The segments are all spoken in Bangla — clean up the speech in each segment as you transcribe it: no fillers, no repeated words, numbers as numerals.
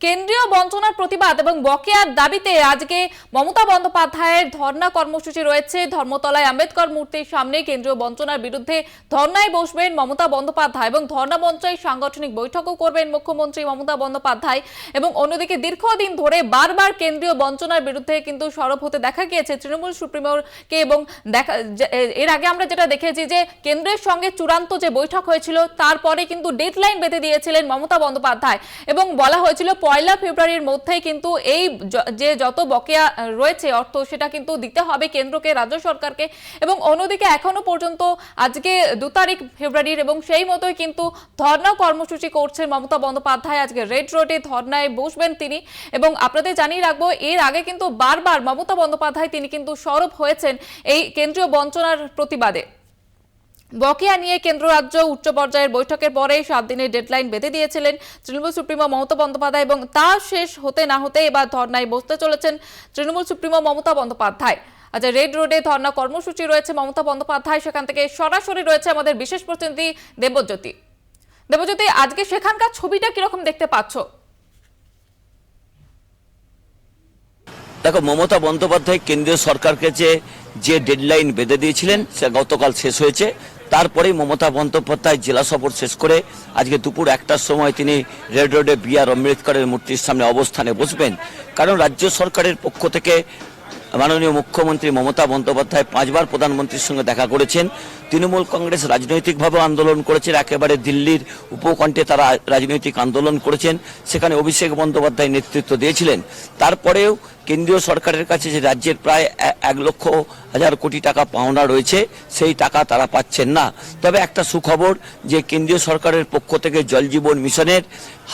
কেন্দ্রীয় বঞ্চনার প্রতিবাদ এবং বকেয়ার দাবিতে আজকে মমতা বন্দ্যোপাধ্যায়ের ধর্ণা কর্মসূচি রয়েছে। ধর্মতলায় আম্বেদকর মূর্তির সামনে কেন্দ্রীয় বঞ্চনার বিরুদ্ধে ধর্ণায় বসবেন মমতা বন্দ্যোপাধ্যায় এবং ধর্ণা মঞ্চে সাংগঠনিক বৈঠকও করবেন মুখ্যমন্ত্রী মমতা বন্দ্যোপাধ্যায়। এবং অন্যদিকে দীর্ঘদিন ধরে বারবার কেন্দ্রীয় বঞ্চনার বিরুদ্ধে কিন্তু সরব হতে দেখা গিয়েছে তৃণমূল সুপ্রিমোকে। এবং এর আগে আমরা যেটা দেখেছি যে কেন্দ্রের সঙ্গে চূড়ান্ত যে বৈঠক হয়েছিল তারপরে কিন্তু ডেডলাইন বেঁধে দিয়েছিলেন মমতা বন্দ্যোপাধ্যায় এবং বলা হয়েছিল 1 ফেব্রুয়ারির মধ্যেই কিন্তু এই যে যত বকেয়া রয়েছে অর্থ সেটা কিন্তু দিতে হবে কেন্দ্রকে, রাজ্য সরকারকে। এবং অন্যদিকে এখনো পর্যন্ত আজকে 2 তারিখ ফেব্রুয়ারির এবং সেই মতোই কিন্তু ধর্ণা কর্মসূচি করছেন মমতা বন্দ্যোপাধ্যায়। আজকে রেড রোডে ধর্ণায় বসবেন তিনি। এবং আপনাদের জানিয়ে রাখবো, এর আগে কিন্তু বারবার মমতা বন্দ্যোপাধ্যায় তিনি কিন্তু সরব হয়েছেন এই কেন্দ্রীয় বঞ্চনার প্রতিবাদে। বকেয়া নিয়ে কেন্দ্র রাজ্য উচ্চ পর্যায়ের বৈঠকের পরে 7 দিনের ডেডলাইন বেঁধে দিয়েছিলেন তৃণমূল সুপ্রিমো মমতা বন্দ্যোপাধ্যায় এবং তা শেষ হতে না হতে এবার ধর্নায় বসতে চলেছেন তৃণমূল সুপ্রিমো মমতা বন্দ্যোপাধ্যায়। আজ রেড রোডে ধর্না কর্মসূচি রয়েছে মমতা বন্দ্যোপাধ্যায়, সেখান থেকে সরাসরি রয়েছে আমাদের বিশেষ প্রতিনিধি দেবজ্যোতি। দেবজ্যোতি, আজকে সেখানকার ছবিটা কিরকম দেখতে পাচ্ছ? দেখো, মমতা বন্দ্যোপাধ্যায় কেন্দ্রীয় সরকারকে যে ডেডলাইন বেঁধে দিয়েছিলেন সে গতকাল শেষ হয়েছে। তারপরেই মমতা বন্দ্যোপাধ্যায় জেলা সফর শেষ করে আজকে দুপুর 1টার সময় তিনি রেড রোডে বি.আর. আম্বেদকরের মূর্তির সামনে অবস্থানে বসবেন। কারণ রাজ্য সরকারের পক্ষ থেকে মাননীয় মুখ্যমন্ত্রী মমতা বন্দ্যোপাধ্যায় 5 বার প্রধানমন্ত্রীর সঙ্গে দেখা করেছেন। তৃণমূল কংগ্রেস রাজনৈতিকভাবে আন্দোলন করেছেন, একেবারে দিল্লির উপকণ্ঠে তারা রাজনৈতিক আন্দোলন করেছেন, সেখানে অভিষেক বন্দ্যোপাধ্যায় নেতৃত্ব দিয়েছিলেন। তারপরেও কেন্দ্রীয় সরকারের কাছে যে রাজ্যের প্রায় 1,00,000 কোটি টাকা পাওনা রয়েছে সেই টাকা তারা পাচ্ছেন না। তবে একটা সুখবর যে কেন্দ্রীয় সরকারের পক্ষ থেকে জল জীবন মিশনের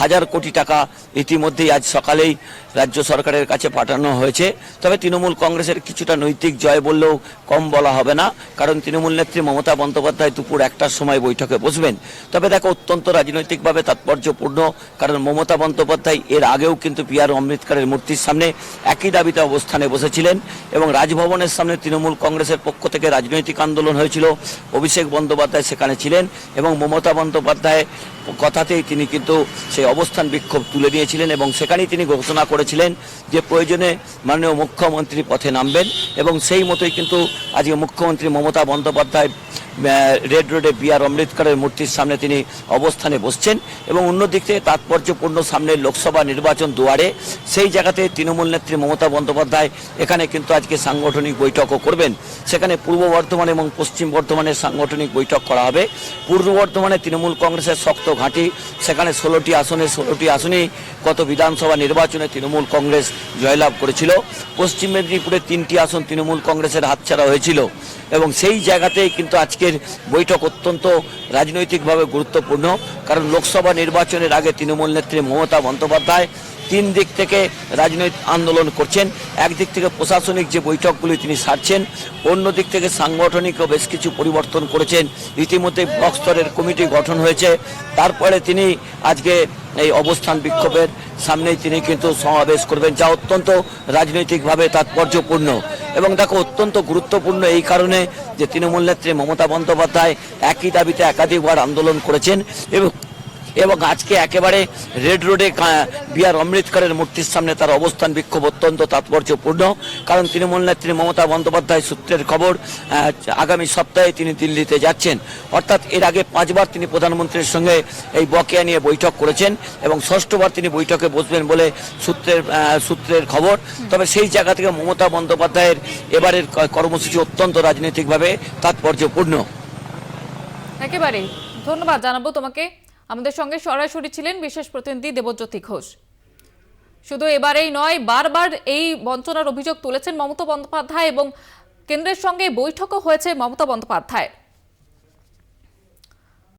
1000 কোটি টাকা ইতিমধ্যেই আজ সকালেই রাজ্য সরকারের কাছে পাঠানো হয়েছে। তবে তৃণমূল কংগ্রেসের কিছুটা নৈতিক জয় বললেও কম বলা হবে না, কারণ তৃণমূল নেত্রী মমতা বন্দ্যোপাধ্যায় দুপুর 1টার সময় বৈঠকে বসবেন। তবে দেখো, অত্যন্ত রাজনৈতিকভাবে তাৎপর্যপূর্ণ, কারণ মমতা বন্দ্যোপাধ্যায় এর আগেও কিন্তু বি.আর. আম্বেদকরের মূর্তির সামনে একই দাবিতে অবস্থানে বসেছিলেন এবং রাজভবনের সামনে তৃণমূল কংগ্রেসের পক্ষ থেকে রাজনৈতিক আন্দোলন হয়েছিল। অভিষেক বন্দ্যোপাধ্যায় সেখানে ছিলেন এবং মমতা বন্দ্যোপাধ্যায় কথাতেই তিনি কিন্তু সেই অবস্থান বিক্ষোভ তুলে নিয়েছিলেন এবং সেখানেই তিনি ঘোষণা করেছিলেন যে প্রয়োজনে মাননীয় মুখ্যমন্ত্রী পথে নামবেন। এবং সেই মতোই কিন্তু আজকে মুখ্যমন্ত্রী মমতা বন্দ্যোপাধ্যায় রেড রোডে বি.আর. আম্বেদকরের মূর্তির সামনে তিনি অবস্থানে বসছেন। এবং অন্যদিক থেকে তাৎপর্যপূর্ণ সামনের লোকসভা নির্বাচন দুয়ারে, সেই জায়গাতে তৃণমূল নেত্রী মমতা বন্দ্যোপাধ্যায় এখানে কিন্তু আজকে সাংগঠনিক বৈঠকও করবেন। সেখানে পূর্ব বর্ধমান এবং পশ্চিম বর্ধমানের সাংগঠনিক বৈঠক করা হবে। পূর্ব বর্ধমানে তৃণমূল কংগ্রেসের শক্ত ঘাঁটি, সেখানে 16টি আসনেই গত বিধানসভা নির্বাচনে তৃণমূল কংগ্রেস জয়লাভ করেছিল। পশ্চিম মেদিনীপুরে 3টি আসন তৃণমূল কংগ্রেসের হাতছাড়া হয়েছিল এবং সেই জায়গাতেই কিন্তু আজকের বৈঠক অত্যন্ত রাজনৈতিকভাবে গুরুত্বপূর্ণ। কারণ লোকসভা নির্বাচনের আগে তৃণমূল নেত্রী মমতা বন্দ্যোপাধ্যায় 3 দিক থেকে রাজনৈতিক আন্দোলন করছেন। একদিক থেকে প্রশাসনিক যে বৈঠকগুলি তিনি সারছেন, অন্য দিক থেকে সাংগঠনিকও বেশ কিছু পরিবর্তন করেছেন। ইতিমধ্যে ব্লক স্তরের কমিটি গঠন হয়েছে। তারপরে তিনি আজকে এই অবস্থান বিক্ষোভের সামনেই তিনি কিন্তু সমাবেশ করবেন, যা অত্যন্ত রাজনৈতিকভাবে তাৎপর্যপূর্ণ। এবং দেখো, অত্যন্ত গুরুত্বপূর্ণ এই কারণে যে তৃণমূল নেত্রী মমতা বন্দ্যোপাধ্যায় একই দাবিতে একাধিকবার আন্দোলন করেছেন এবং আজকে একেবারে রেড রোডে বি.আর. আম্বেদকরের মূর্তির সামনে তার অবস্থান বিক্ষোভ অত্যন্ত তাৎপর্যপূর্ণ। কারণ তৃণমূল নেত্রী মমতা বন্দ্যোপাধ্যায় সূত্রের খবর আগামী সপ্তাহে তিনি দিল্লিতে যাচ্ছেন। অর্থাৎ এর আগে 5 বার তিনি প্রধানমন্ত্রীর সঙ্গে এই বকেয়া নিয়ে বৈঠক করেছেন এবং 6বার তিনি বৈঠকে বসবেন বলে সূত্রের খবর। তবে সেই জায়গা থেকে মমতা বন্দ্যোপাধ্যায়ের এবারের কর্মসূচি অত্যন্ত রাজনৈতিকভাবে তাৎপর্যপূর্ণ। একেবারে ধন্যবাদ জানাবো তোমাকে। আমাদের সঙ্গে সরাসরি ছিলেন বিশেষ প্রতিনিধি দেবজ্যোতি ঘোষ। শুধু এবারেই নয়, বারবার এই বঞ্চনার অভিযোগ তুলেছেন মমতা বন্দ্যোপাধ্যায় এবং কেন্দ্রের সঙ্গে বৈঠকও হয়েছে মমতা বন্দ্যোপাধ্যায়।